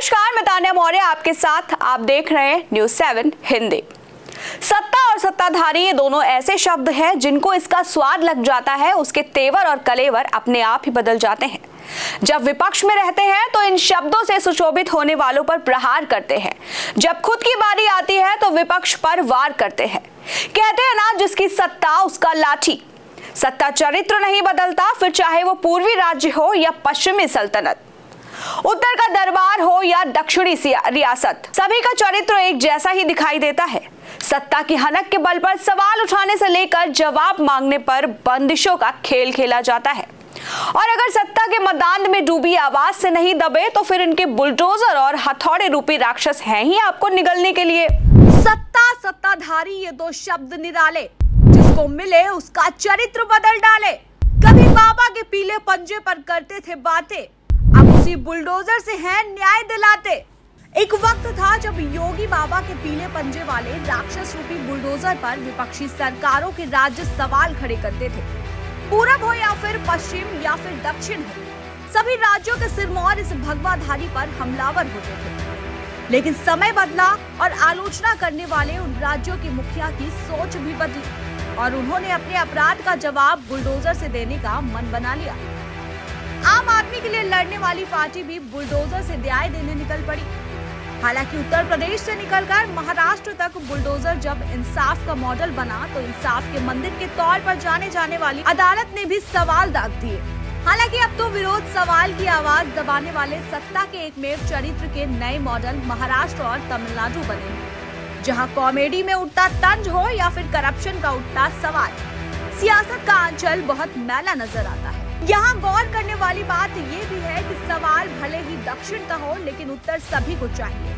नमस्कार, मैं तान्या मौर्य आपके साथ। आप देख रहे हैं न्यूज़ 7 हिंदी। सत्ता और सत्ताधारी ये दोनों ऐसे शब्द हैं जिनको इसका स्वाद लग जाता है, उसके तेवर और कलेवर अपने आप ही बदल जाते हैं। जब विपक्ष में रहते हैं तो इन शब्दों से सुशोभित होने वालों पर प्रहार करते हैं, जब खुद की बारी आती है तो विपक्ष पर वार करते हैं। कहते हैं ना, जिसकी सत्ता उसका लाठी। सत्ता चरित्र नहीं बदलता, फिर चाहे वो पूर्वी राज्य हो या पश्चिमी सल्तनत, उत्तर का दरबार हो या दक्षिणी रियासत, सभी का चरित्र एक जैसा ही दिखाई देता है। सत्ता की हनक के बल पर सवाल उठाने से लेकर जवाब मांगने पर बंदिशों का खेल खेला जाता है। और अगर सत्ता के मदान में डूबी आवाज से नहीं दबे तो फिर इनके बुलडोजर और हथौड़े रूपी राक्षस हैं ही आपको निगलने के लिए। सत्ता, सत्ताधारी ये दो शब्द निराले, जिसको मिले उसका चरित्र बदल डाले। कभी बाबा के पीले पंजे पर करते थे बातें, अब उसी बुलडोजर से है न्याय दिलाते। एक वक्त था जब योगी बाबा के पीले पंजे वाले राक्षस रूपी बुलडोजर पर विपक्षी सरकारों के राज्य सवाल खड़े करते थे। पूरब हो या फिर पश्चिम या फिर दक्षिण हो, सभी राज्यों के सिरमौर इस भगवाधारी पर हमलावर होते थे। लेकिन समय बदला और आलोचना करने वाले उन राज्यों के मुखिया की सोच भी बदली और उन्होंने अपने अपराध का जवाब बुलडोजर से देने का मन बना लिया। आम आदमी के लिए लड़ने वाली पार्टी भी बुलडोजर से न्याय देने निकल पड़ी। हालांकि उत्तर प्रदेश से निकलकर महाराष्ट्र तक बुलडोजर जब इंसाफ का मॉडल बना तो इंसाफ के मंदिर के तौर पर जाने वाली अदालत ने भी सवाल दाग दिए। हालांकि अब तो विरोध सवाल की आवाज दबाने वाले सत्ता के एकमेव चरित्र के नए मॉडल महाराष्ट्र और तमिलनाडु बने हैं, जहां कॉमेडी में उठता तंज हो या फिर करप्शन का उठता सवाल, सियासत का आंचल बहुत मैला नजर आता है। यहाँ गौर करने वाली बात ये भी है कि सवाल भले ही दक्षिण का हो, लेकिन उत्तर सभी को चाहिए।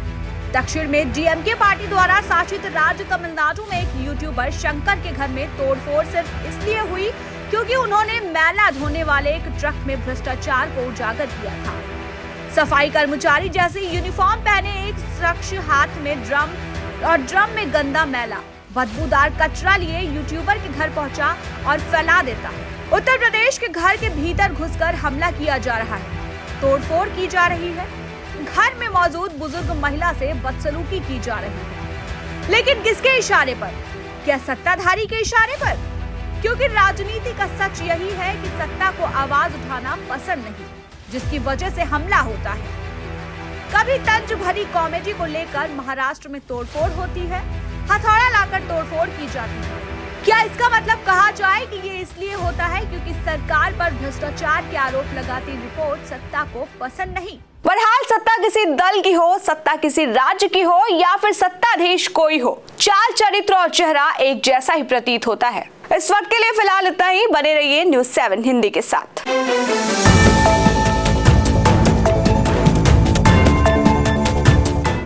दक्षिण में डीएमके पार्टी द्वारा शासित राज्य तमिलनाडु में एक यूट्यूबर शंकर के घर में तोड़फोड़ सिर्फ इसलिए हुई क्योंकि उन्होंने मैला धोने वाले एक ट्रक में भ्रष्टाचार को उजागर किया था। सफाई कर्मचारी जैसे यूनिफॉर्म पहने एक शख्स हाथ में ड्रम में गंदा मैला बदबूदार कचरा लिए यूट्यूबर के घर पहुंचा और फैला देता है। उत्तर प्रदेश के घर के भीतर घुसकर हमला किया जा रहा है, तोड़फोड़ की जा रही है, घर में मौजूद बुजुर्ग महिला से बदसलूकी की जा रही है। लेकिन किसके इशारे पर? क्या सत्ताधारी के इशारे पर? क्योंकि राजनीति का सच यही है कि सत्ता को आवाज उठाना पसंद नहीं, जिसकी वजह से हमला होता है। कभी तंज भरी कॉमेडी को लेकर महाराष्ट्र में तोड़फोड़ होती है, हथौड़ा लाकर तोड़फोड़ की जाती है। क्या इसका मतलब कहा जाए कि ये इसलिए होता है क्योंकि सरकार पर भ्रष्टाचार के आरोप लगाती रिपोर्ट सत्ता को पसंद नहीं? बहरहाल सत्ता किसी दल की हो, सत्ता किसी राज्य की हो या फिर सत्ताधीश कोई हो, चाल, चरित्र और चेहरा एक जैसा ही प्रतीत होता है। इस वक्त के लिए फिलहाल इतना ही। बने रहिए न्यूज़ 7 हिंदी के साथ।